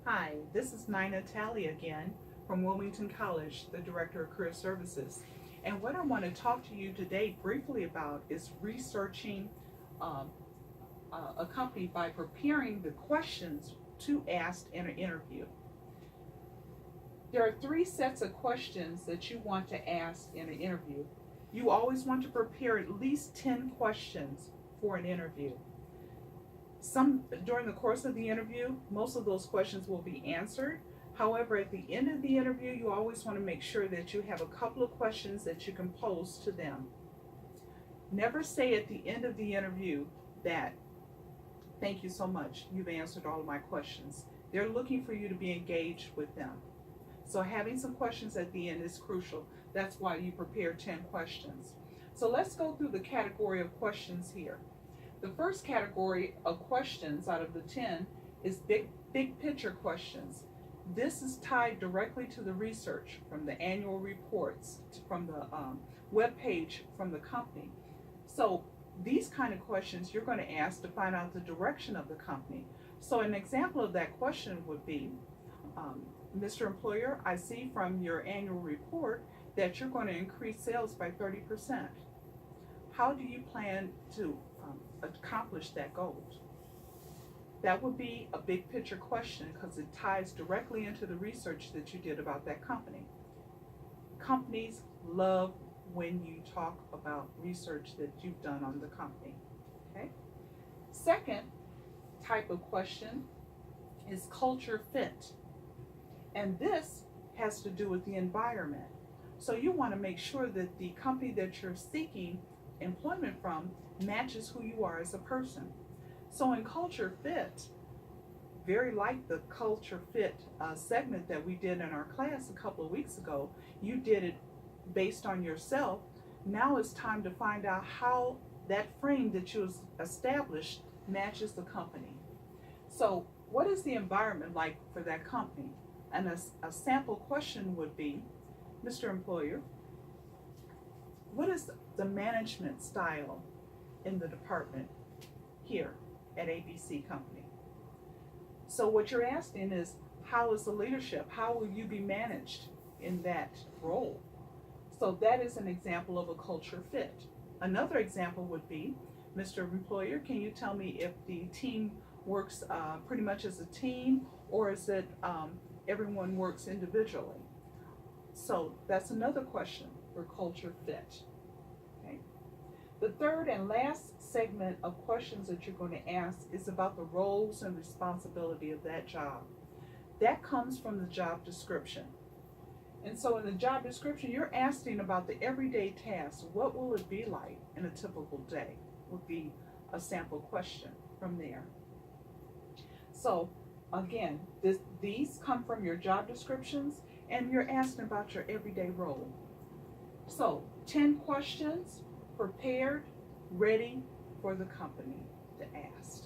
Hi, this is Nina Talley again from Wilmington College, the Director of Career Services. And what I want to talk to you today briefly about is researching um, a company by preparing the questions to ask in an interview. There are three sets of questions that you want to ask in an interview. You always want to prepare at least 10 questions for an interview. Some during the course of the interview, most of those questions will be answered. However, at the end of the interview, you always want to make sure that you have a couple of questions that you can pose to them. Never say at the end of the interview that, thank you so much, you've answered all of my questions. They're looking for you to be engaged with them. So having some questions at the end is crucial. That's why you prepare 10 questions. So let's go through the category of questions here. The first category of questions out of the 10 is big picture questions. This is tied directly to the research from the annual reports, from the web page from the company. So these kind of questions you're going to ask to find out the direction of the company. So an example of that question would be, Mr. Employer, I see from your annual report that you're going to increase sales by 30%. How do you plan to accomplish that goal? That would be a big picture question because it ties directly into the research that you did about that company. Companies love when you talk about research that you've done on the company. Okay. Second type of question is culture fit. And this has to do with the environment. So you want to make sure that the company that you're seeking employment from matches who you are as a person. So in culture fit, very like the culture fit segment that we did in our class a couple of weeks ago, you did it based on yourself. Now it's time to find out how that frame that you established matches the company. So what is the environment like for that company? And a sample question would be, Mr. Employer, what is the management style in the department here at ABC Company? So what you're asking is, how is the leadership? How will you be managed in that role? So that is an example of a culture fit. Another example would be, Mr. Employer, can you tell me if the team works pretty much as a team, or is it everyone works individually? So that's another question for culture fit. Okay. The third and last segment of questions that you're going to ask is about the roles and responsibility of that job. That comes from the job description. And so in the job description, you're asking about the everyday tasks. What will it be like in a typical day? Would be a sample question from there. So again, these come from your job descriptions, and you're asking about your everyday role. So 10 questions prepared, ready for the company to ask.